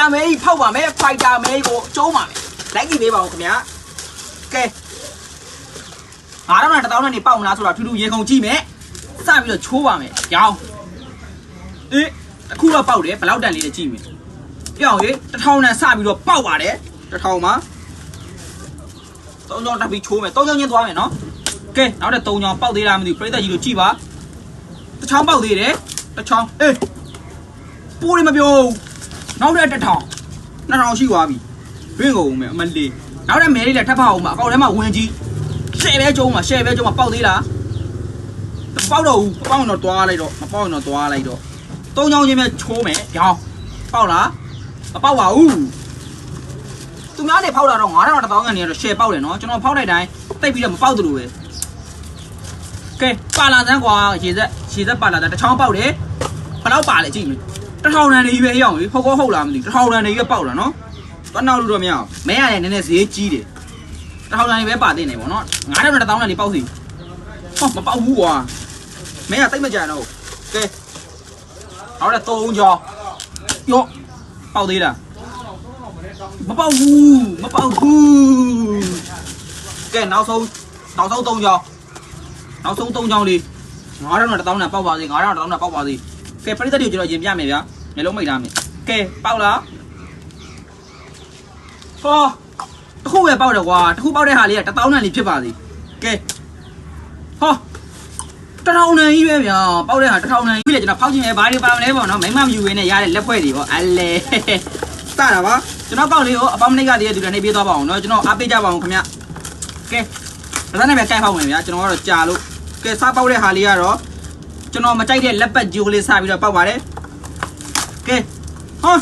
တာမဲဖောက်ပါမယ်ဖိုက်တာမဲကိုကျုံးပါမယ်လိုက်ကြည့်ပေးပါဦးခင်ဗျာကဲ9000နဲ့1000နဲ့နေပေါက်မလားဆိုတော့ထူးထူးရေခုံကြည့်မယ်စပြီးတော့ချိုးပါမယ်ရောင်းအေးအခုတော့ပေါက်တယ်ဘယ်လောက်တန်လေးလဲကြည့်မယ်ပြောင်းရေ1000နဲ့စပြီးတော့ပေါက်ပါတယ်1000မှာ3ချောင်းတက်ပြီးချိုးမယ်3ချောင်းချင်းသွားမယ်နော်ကဲနောက်တဲ့3ချောင်းပေါက်သေးလားမသိဘူးပြိတ္တကြီးတို့ကြည့်ပါတစ်ချောင်းပေါက်သေးတယ်တစ်ချောင်းအေးပိုးရမပြောနောက်တဲ့1000 2000ရှိသွားပြီဘင်းကုန်မယ်အမလေးနောက်တဲ့မဲလေးလည်းထပ်ဖောက်အောင်မအကောက်ထဲမှာဝင်ကြည့်ရှယ်ပဲကျုံးမှာပေါက်သေးလားပေါက်တော့ဘူးပေါက်တော့တွားလိုက်တော့မပေါက်တော့တွားလိုက်တော့3ချောင်းချင်းပဲချိုးမယ်ရောင်းပေါက်လားမပေါက်ပါဘူးသူများနေဖောက်တာတော့9000 1000ကနေတော့ရှယ်ပေါက်တယ်နော်ကျွန်တော်ဖောက်လိုက်တိုင်းတိတ်ပြီးတော့မပေါက်သလိုပဲကဲပါလာစမ်းကွာရေဆက်ပါလာစမ်းတစ်ချောင်းပေါက်တယ်ဘယ်လောက်ပါလဲကြည့်မယ်1000တန်နေပဲရအောင်ဟုတ်ကောဟုတ်လားမသိဘူး1000တန်နေပဲပေါက်လာနော်တော့နောက်လို့တော့မရအောင်မဲရတယ်နည်းနည်းဈေးကြီးတယ်1000တန်နေပဲပါသိနေပေါ့နော်9000နဲ့1000တန်နေပေါက်စီဟောမပေါက်ဘူးကွာမဲရတိတ်မကြံတော့ကဲဟောတဲ့3ချောင်းရော့ပေါက်သေးလားမပေါက်ဘူးကဲနောက်ဆုံး3ချောင်းနောက်ဆုံး3ချောင်းလေး9000နဲ့1000နဲ့ပေါက်ပါစေ9000နဲ့1000နဲ့ပေါက်ပါစေကဲပရိသတ်တွေကျွန်တော်ရင်ပြမယ်ဗျာမျိုးလုံးမိတ်ထားမယ်ကဲပေါက်လားဟောတစ်ခုပဲပေါက်တယ်ကွာတစ်ခုပေါက်တဲ့ဟာလေးက1000နဲ့လေးဖြစ်ပါစေကဲဟော1000နဲ့ကြီးပဲဗျာပေါက်တဲ့ဟာ1000နဲ့ကြီးလေကျွန်တော်ဖောက်ခြင်းပဲဘာတွေပါမလဲပေါ့နော်မိမမယူရင်းနဲ့ရတဲ့လက်ဖွဲ့တွေပေါ့အလဲစတာပါကျွန်တော်ကောက်လေးကိုအပေါင်းမနိကလေးရဲ့သူတွေနေပြေးသွားပါအောင်နော်ကျွန်တော်အားပေးကြပါအောင်ခင်ဗျကဲဒါနဲ့ပဲကိုက်ဖောက်ဝင်ဗျာကျွန်တော်ကတော့ကြာလို့ကဲစားပေါက်တဲ့ဟာလေးကတော့ကျွန်တော်မကြိုက်တဲ့လက်ပတ်ဂျိုးလေးစပြီးတော့ပေါက်ပါတယ်ကဲဟော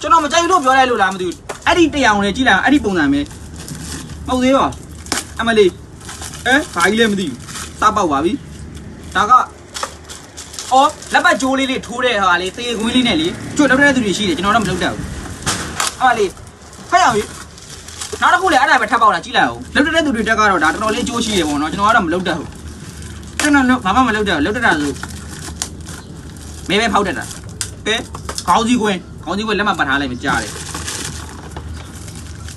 ကျွန်တော်မကြိုက်လို့ပြောလိုက်လို့လားမသိဘူးအဲ့ဒီတရားဝင်လေးကြည့်လိုက်အဲ့ဒီပုံစံပဲဟုတ်သေးပါအမလေးဘာကြီးလဲမသိဘူးစားပေါက်ပါပြီဒါကအော်လက်ပတ်ဂျိုးလေးထိုးတဲ့ဟာလေးသေခွင်းလေးနဲ့လေကျွတ်လောက်တဲ့သူတွေရှိတယ်ကျွန်တော်တော့မလုပ်တတ်ဘူးအမလေးဖက်အောင်ကြီးနောက်တစ်ခုလေအဲ့ဒါပဲထပ်ပေါက်လာကြည့်လိုက်အောင်လောက်တဲ့သူတွေတက်ကတော့ဒါတော်တော်လေးကြိုးရှိတယ်ပေါ့နော်ကျွန်တော်ကတော့မလုပ်တတ်ဘူးကျွန်တော်ဘာမှမလုပ်တတ်ဘူးလုပ်တတ်တာဆိုမဲပဲဖောက်တတ်တာကဲခေါင်းစည်းကွင်းလက်မှတ်ပတ်ထားလိုက်မကြားတယ်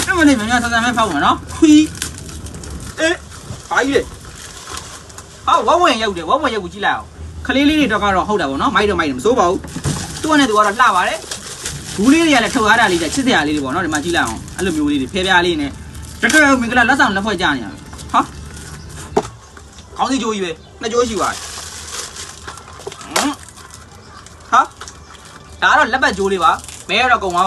အဲ့မလေးမြန်မြန်ဆန်ဆန်ပဲဖောက်မှာနော်ခွီးဘာကြီးလဲဟောဝဝဝင်ရောက်တယ်ဝဝဝင်ရောက်ကိုကြည့်လိုက်အောင်ခလေးလေးတွေတော့ကတော့ဟုတ်တာပေါ့နော်မိုက်တော့မစိုးပါဘူးသူ့နဲ့သူကတော့လှပါတယ်ဘူးလေးတွေကလည်းထုတ်ထားတာလေးချစ်စရာလေးတွေပေါ့နော်ဒီမှာကြည့်လိုက်အောင်အဲ့လိုမျိုးလေးတွေဖျဲဖျားလေးနဲ့တကယ်မင်္ဂလာလက်ဆောင်လက်ဖွဲ့ကြနေရဟာခေါင်းစည်းကြိုးကြီးပဲနှစ်ကြိုးရှိပါတယ်ဟာဒါကတော့လက်ပတ်ကြိုးလေးပါမဲရတော့ကုန်သွား